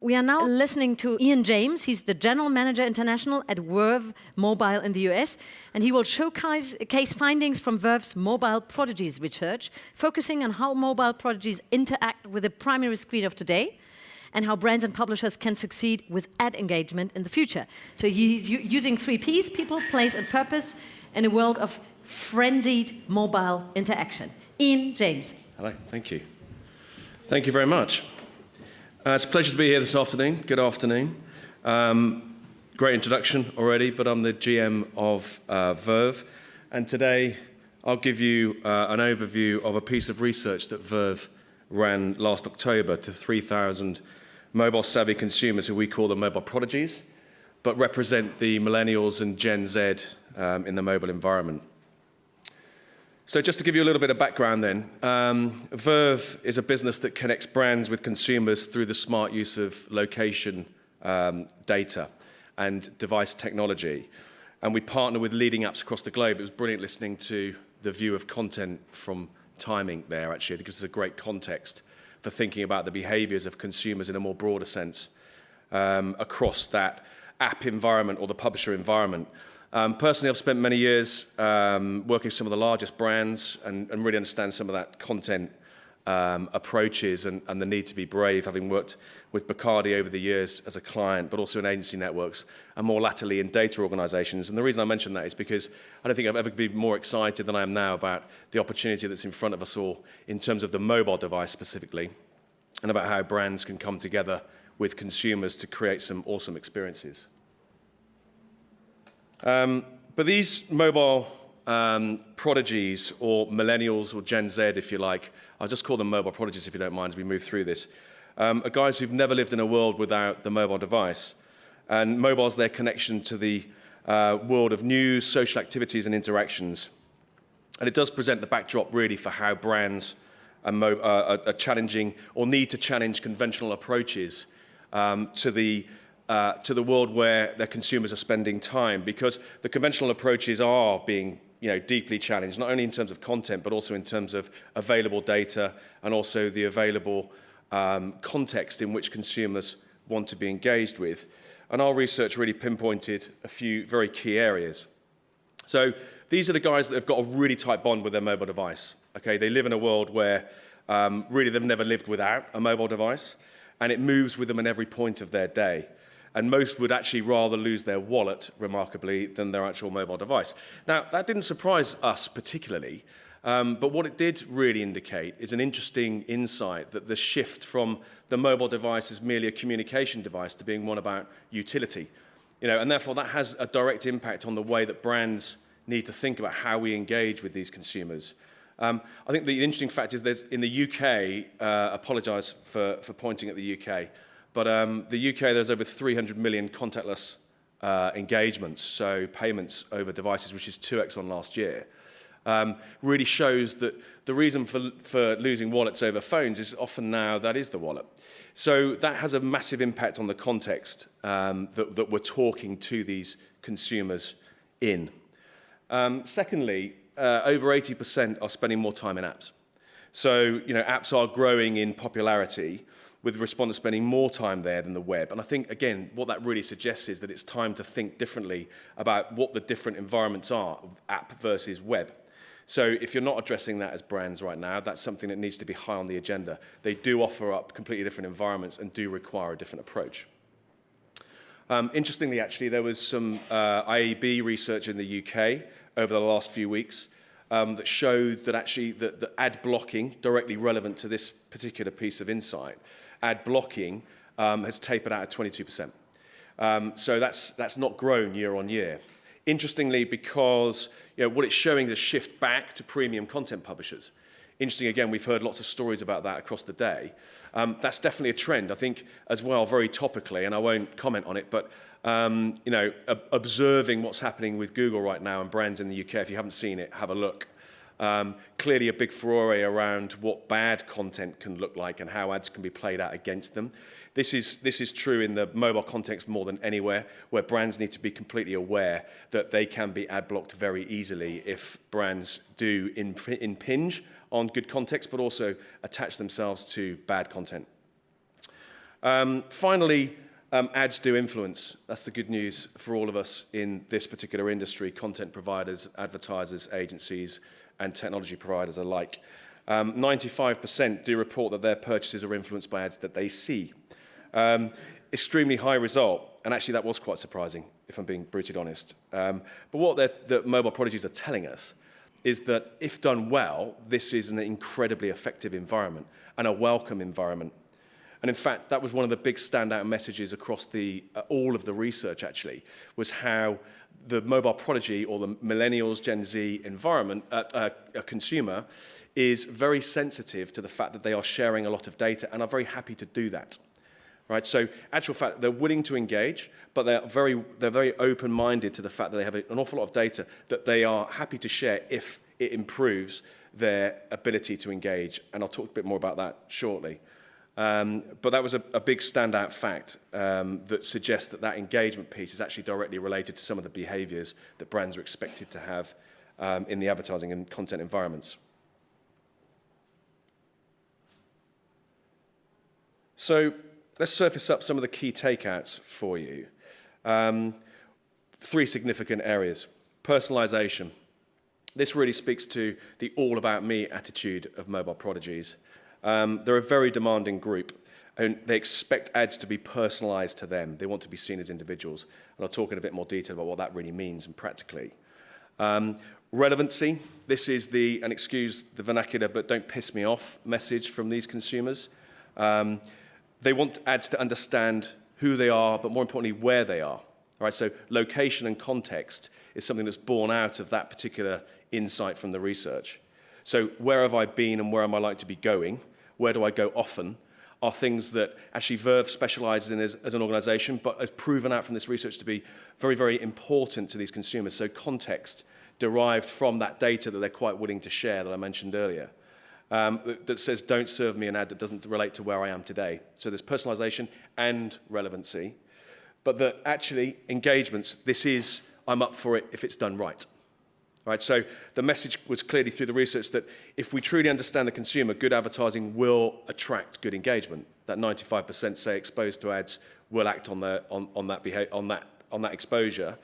We are now listening to Ian James. He's the General Manager International at Verve Mobile in the US, and he will showcase case findings from Verve's Mobile Prodigies research, focusing on how mobile prodigies interact with the primary screen of today, and how brands and publishers can succeed with ad engagement in the future. So he's using 3 Ps, people, place, and purpose, in a world of frenzied mobile interaction. Ian James. Hello, thank you. Thank you very much. It's a pleasure to be here this afternoon. Good afternoon. Great introduction already, but I'm the GM of Verve, and today I'll give you an overview of a piece of research that Verve ran last October to 3,000 mobile-savvy consumers who we call the mobile prodigies, but represent the Millennials and Gen Z in the mobile environment. So just to give you a little bit of background then, Verve is a business that connects brands with consumers through the smart use of location data and device technology. And we partner with leading apps across the globe. It was brilliant listening to the view of content from timing there, actually. It gives us a great context for thinking about the behaviors of consumers in a more broader sense across that app environment or the publisher environment. Personally, I've spent many years working with some of the largest brands and really understand some of that content approaches and the need to be brave, having worked with Bacardi over the years as a client, but also in agency networks and more latterly in data organizations. And the reason I mention that is because I don't think I've ever been more excited than I am now about the opportunity that's in front of us all in terms of the mobile device specifically, and about how brands can come together with consumers to create some awesome experiences. But these mobile prodigies, or millennials, or Gen Z, if you like, I'll just call them mobile prodigies if you don't mind as we move through this, are guys who've never lived in a world without the mobile device. And mobile's their connection to the world of news, social activities, and interactions. And it does present the backdrop, really, for how brands are challenging, or need to challenge conventional approaches to the world where their consumers are spending time, because the conventional approaches are being deeply challenged, not only in terms of content, but also in terms of available data and also the available context in which consumers want to be engaged with. And our research really pinpointed a few very key areas. So these are the guys that have got a really tight bond with their mobile device. Okay, they live in a world where really they've never lived without a mobile device, and it moves with them in every point of their day. And most would actually rather lose their wallet, remarkably, than their actual mobile device. Now, that didn't surprise us particularly, but what it did really indicate is an interesting insight that the shift from the mobile device as merely a communication device to being one about utility. And therefore that has a direct impact on the way that brands need to think about how we engage with these consumers. I think the interesting fact is there's, in the UK, apologise for pointing at the UK, but the UK, there's over 300 million contactless engagements, so payments over devices, which is 2x on last year. Really shows that the reason for losing wallets over phones is often now that is the wallet. So that has a massive impact on the context that we're talking to these consumers in. Secondly, over 80% are spending more time in apps. So apps are growing in popularity, with respondents spending more time there than the web. And I think, again, what that really suggests is that it's time to think differently about what the different environments are, app versus web. So if you're not addressing that as brands right now, that's something that needs to be high on the agenda. They do offer up completely different environments and do require a different approach. Interestingly, actually, there was some IAB research in the UK over the last few weeks that showed that actually the ad blocking, directly relevant to this particular piece of insight, ad blocking has tapered out at 22%. So that's not grown year on year. Interestingly, because what it's showing is a shift back to premium content publishers. Interesting, again, we've heard lots of stories about that across the day. That's definitely a trend, I think, as well, very topically, and I won't comment on it, but observing what's happening with Google right now and brands in the UK, if you haven't seen it, have a look. Clearly a big furore around what bad content can look like and how ads can be played out against them. This is true in the mobile context more than anywhere, where brands need to be completely aware that they can be ad blocked very easily if brands do impinge on good context, but also attach themselves to bad content. Finally, ads do influence. That's the good news for all of us in this particular industry, content providers, advertisers, agencies, and technology providers alike. 95% do report that their purchases are influenced by ads that they see. Extremely high result, and actually that was quite surprising, if I'm being brutally honest. But what the mobile prodigies are telling us is that if done well, this is an incredibly effective environment and a welcome environment. And in fact, that was one of the big standout messages across all of the research, actually, was how the mobile prodigy or the Millennials, Gen Z environment, a consumer, is very sensitive to the fact that they are sharing a lot of data and are very happy to do that. Right? So, actual fact, they're willing to engage, but they're very open-minded to the fact that they have an awful lot of data that they are happy to share if it improves their ability to engage. And I'll talk a bit more about that shortly. But that was a big standout fact that suggests that that engagement piece is actually directly related to some of the behaviors that brands are expected to have in the advertising and content environments. So let's surface up some of the key takeouts for you. 3 significant areas. Personalization. This really speaks to the all-about-me attitude of mobile prodigies. They're a very demanding group, and they expect ads to be personalized to them. They want to be seen as individuals. And I'll talk in a bit more detail about what that really means and practically. Relevancy. This is and excuse the vernacular, but don't piss me off message from these consumers. They want ads to understand who they are, but more importantly, where they are. All right, so location and context is something that's born out of that particular insight from the research. So where have I been and where am I likely to be going? Where do I go often? Are things that actually Verve specializes in as an organization, but has proven out from this research to be very, very important to these consumers. So context derived from that data that they're quite willing to share that I mentioned earlier. That says, don't serve me an ad that doesn't relate to where I am today. So there's personalization and relevancy. But that actually, engagements, I'm up for it if it's done right. Right, so the message was clearly through the research that if we truly understand the consumer, good advertising will attract good engagement. That 95% say exposed to ads will act on that exposure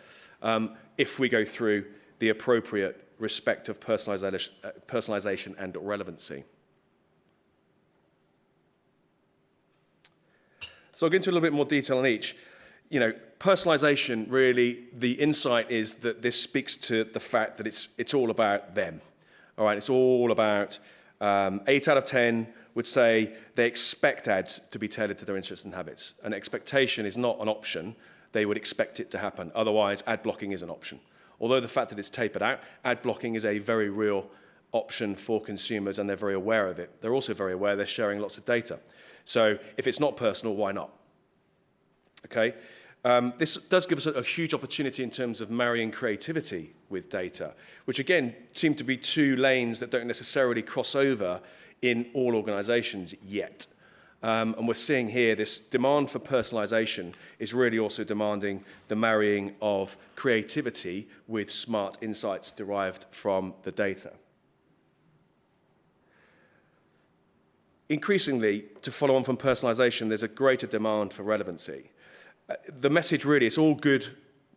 if we go through the appropriate respect of personalization and relevancy. So I'll get into a little bit more detail on each. Personalization, really, the insight is that this speaks to the fact that it's all about them. All right, it's all about 8 out of 10 would say they expect ads to be tailored to their interests and habits. And expectation is not an option. They would expect it to happen. Otherwise, ad blocking is an option. Although the fact that it's tapered out, ad blocking is a very real option for consumers, and they're very aware of it. They're also very aware they're sharing lots of data. So if it's not personal, why not? Okay. This does give us a huge opportunity in terms of marrying creativity with data, which again seem to be 2 lanes that don't necessarily cross over in all organizations yet. And we're seeing here this demand for personalization is really also demanding the marrying of creativity with smart insights derived from the data. Increasingly, to follow on from personalization, there's a greater demand for relevancy. The message really, it's all good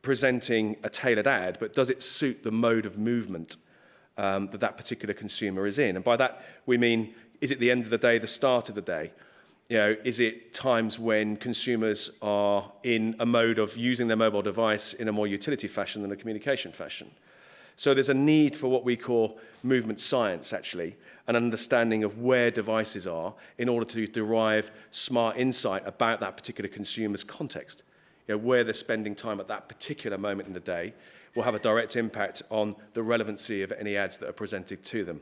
presenting a tailored ad, but does it suit the mode of movement that particular consumer is in? And by that, we mean, is it the end of the day, the start of the day? Is it times when consumers are in a mode of using their mobile device in a more utility fashion than a communication fashion? So there's a need for what we call movement science, actually, an understanding of where devices are in order to derive smart insight about that particular consumer's context. Where they're spending time at that particular moment in the day will have a direct impact on the relevancy of any ads that are presented to them.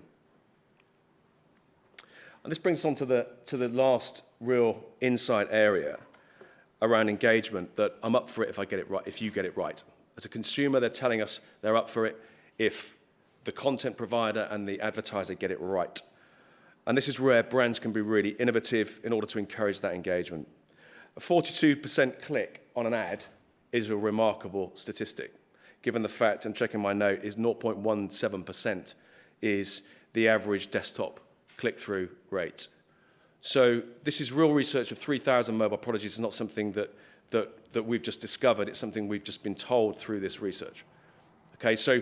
And this brings us on to the last real insight area around engagement, that I'm up for it if I get it right, if you get it right. As a consumer, they're telling us they're up for it if the content provider and the advertiser get it right. And this is where brands can be really innovative in order to encourage that engagement. A 42% click on an ad is a remarkable statistic, given the fact, and checking my note, is 0.17% is the average desktop click-through rate. So this is real research of 3,000 mobile prodigies. It's not something that we've just discovered. It's something we've just been told through this research. Okay, so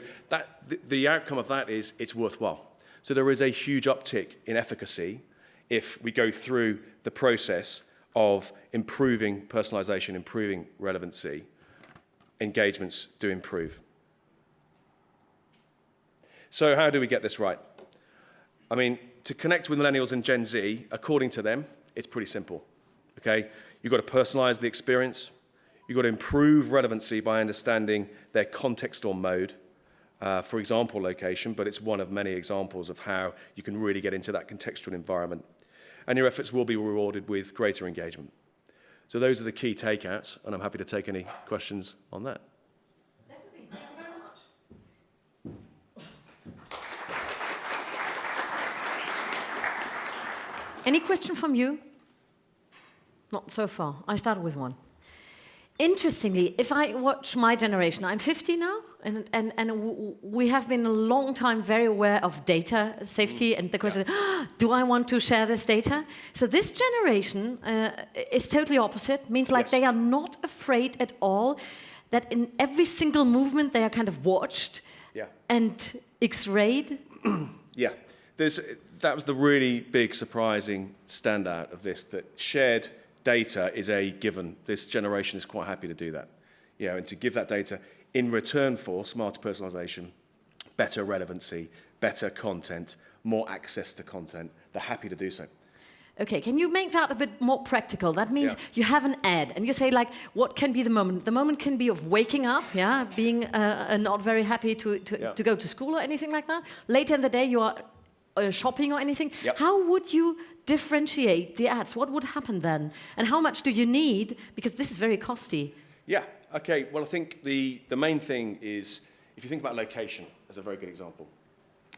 the outcome of that is it's worthwhile. So there is a huge uptick in efficacy if we go through the process of improving personalization, improving relevancy. Engagements do improve. So how do we get this right? I mean, to connect with millennials and Gen Z, according to them, it's pretty simple. Okay, you've got to personalize the experience. You've got to improve relevancy by understanding their context or mode. For example, location, but it's one of many examples of how you can really get into that contextual environment. And your efforts will be rewarded with greater engagement. So those are the key takeouts, and I'm happy to take any questions on that. Definitely. Thank you very much. Any question from you? Not so far. I started with one. Interestingly, if I watch my generation, I'm 50 now, and we have been a long time very aware of data safety and the question, do I want to share this data? So this generation is totally opposite, means like they are not afraid at all that in every single movement they are kind of watched and X-rayed. Yeah, that was the really big surprising standout of this, that shared data is a given. This generation is quite happy to do that. You know, and to give that data in return for smarter personalization, better relevancy, better content, more access to content, they're happy to do so. Okay, can you make that a bit more practical? That means you have an ad and you say like, what can be the moment? The moment can be of waking up, being not very happy to go to school or anything like that. Later in the day you are shopping or anything. How would you differentiate the ads? What would happen then? And how much do you need? Because this is very costly. Yeah, okay, well I think the main thing is, if you think about location as a very good example.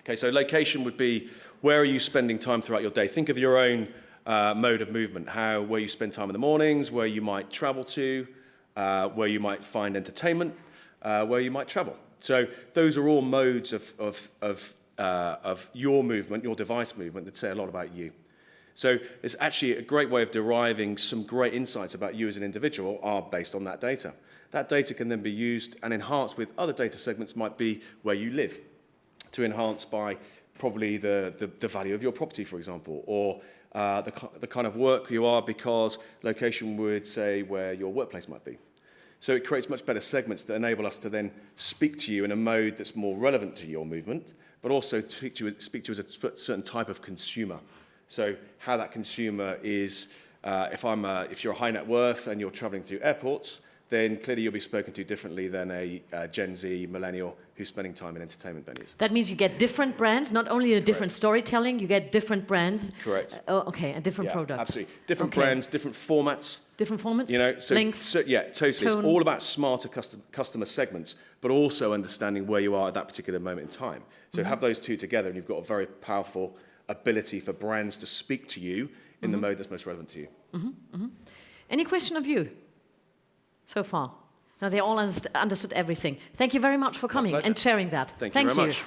Okay, so location would be, where are you spending time throughout your day? Think of your own mode of movement, where you spend time in the mornings, where you might travel to, where you might find entertainment, where you might travel. So those are all modes of your movement, your device movement, that say a lot about you. So it's actually a great way of deriving some great insights about you as an individual are based on that data. That data can then be used and enhanced with other data segments, might be where you live, to enhance by probably the value of your property, for example, or the kind of work you are, because location would say where your workplace might be. So it creates much better segments that enable us to then speak to you in a mode that's more relevant to your movement, but also speak to you as a certain type of consumer. So how that consumer is, if you're a high net worth and you're traveling through airports, then clearly you'll be spoken to differently than a Gen Z millennial who's spending time in entertainment venues. That means you get different brands, not only a different storytelling, you get different brands. Correct. Okay, and different products. Absolutely. Different brands, different formats. Different formats? You know, length? So, yeah, totally. Tone. It's all about smarter customer segments, but also understanding where you are at that particular moment in time. So have those two together and you've got a very powerful ability for brands to speak to you in the mode that's most relevant to you. Any question of you so far? No, they all understood everything. Thank you very much for coming and sharing that. Thank you very much.